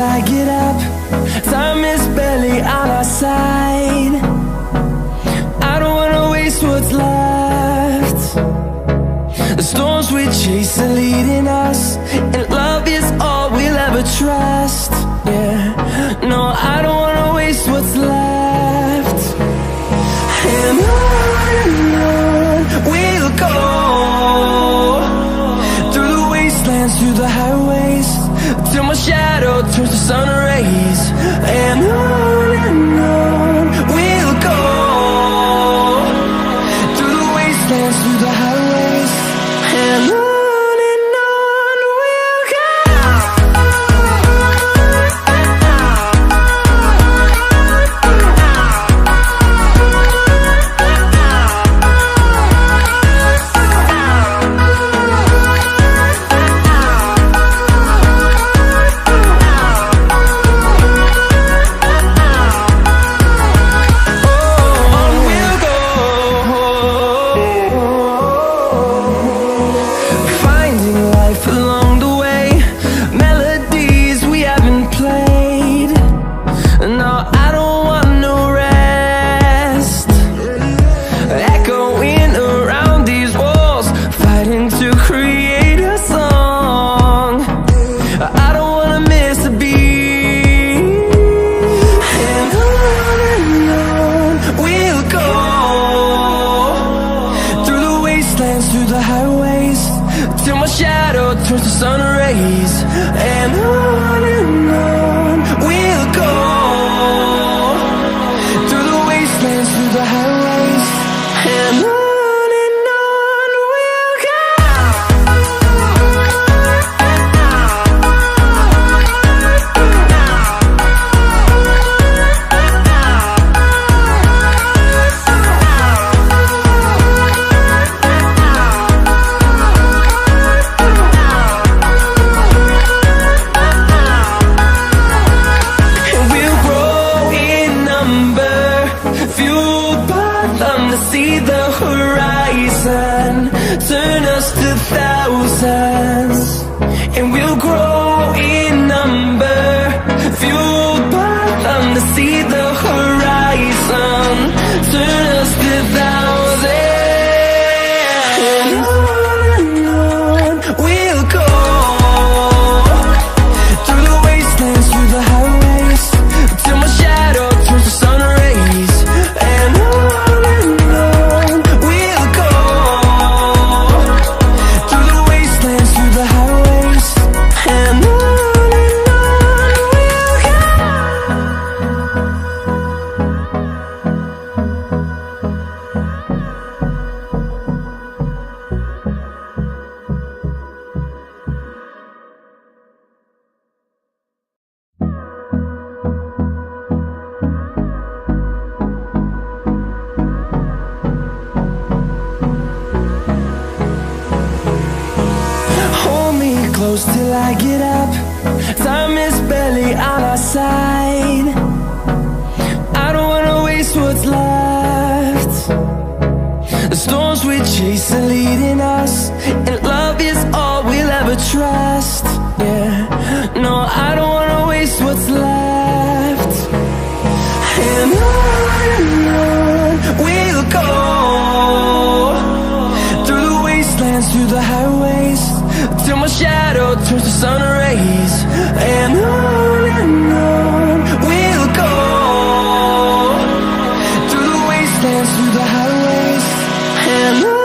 till I get up. Time is barely on our side. I don't wanna waste what's left. The storms we chase are leading us, and love is all we'll ever trust. Yeah, no, I don't wanna waste what's left. And on we'll go, through the wastelands, through the highways, till my shadow turns to sun rays. And on we'll go, through the wastelands, through the highways, and on. Through the highways, till my shadow turns to sun rays. And on we'll go, through the wastelands, through the highways, and on. See the horizon, turn us to thousands, and we'll grow in number, fueled by them. To see the horizon, turn us to thousands, and on we'll go, through the wastelands, through the highways, till my shadow turns to sun rays. And close till I get up. Time is barely on our side. I don't wanna waste what's left. The storms we chase are leading us, and love is all we'll ever trust. Yeah, no, I don't wanna waste what's left. And on we'll go, through the wastelands, through the highways, till my shadow turns to sun rays. And on we'll go, through the wastelands, through the highways, and on.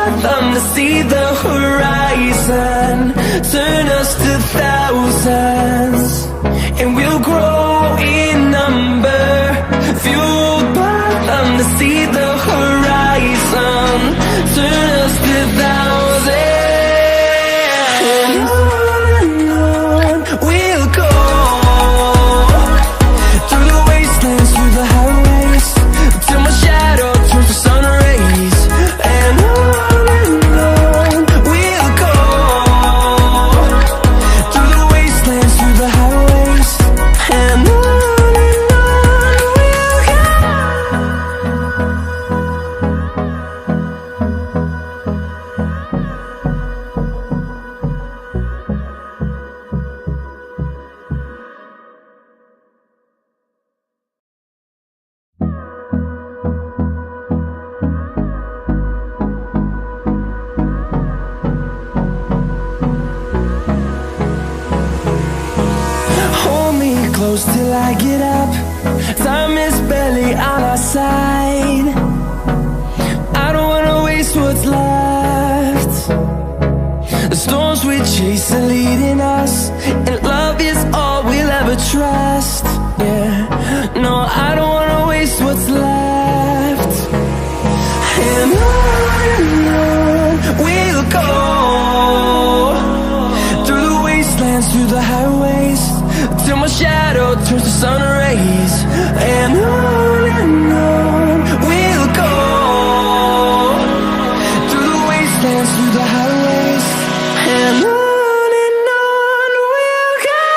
by them to see the horizon. Turn us to thousands, and we'll grow in number. Fueled by them to see the horizon. Turn us to thousands, and on we'll go. Through the wastelands, through the highways, till my shadow turns to sun rays. And on we'll go. Through the wastelands, through the highways, and on we'll go. Hold me close till I get up. Time is barely on our side. I don't wanna waste what's left. The storms we chase are leading us, and love is all we'll ever trust. Yeah, no, I don't wanna waste what's left. And on we'll go. Through the wastelands, through the highways, till my shadow turns to sun rays. And on we'll go. Through the wastelands, through the highways, and on we'll go.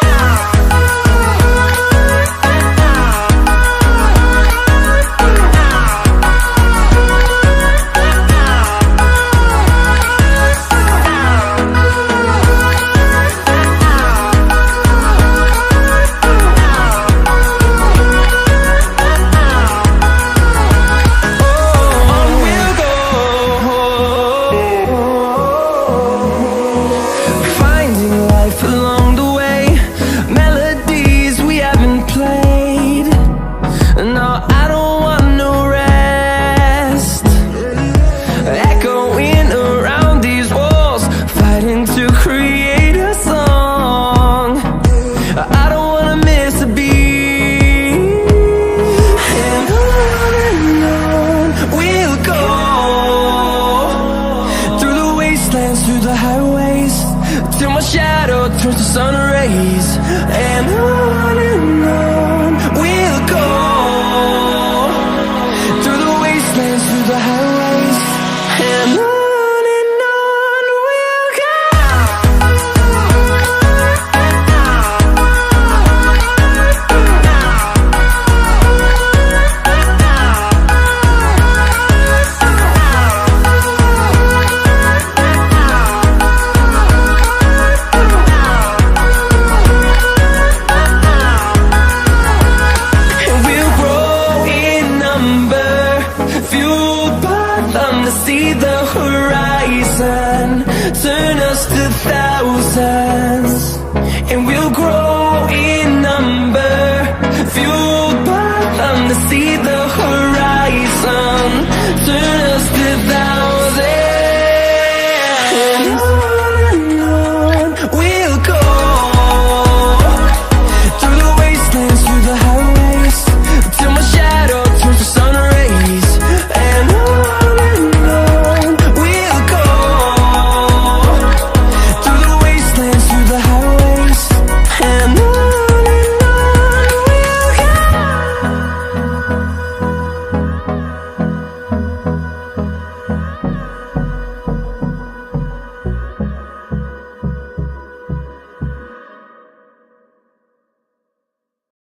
Through the highways, till my shadow turns to sun rays. And on we'll go. Through the wastelands, through the highways, and on we'll go. See the horizon, turn us to thousands, and we'll grow in number. Fueled by them to see the horizon, turn us to thousands.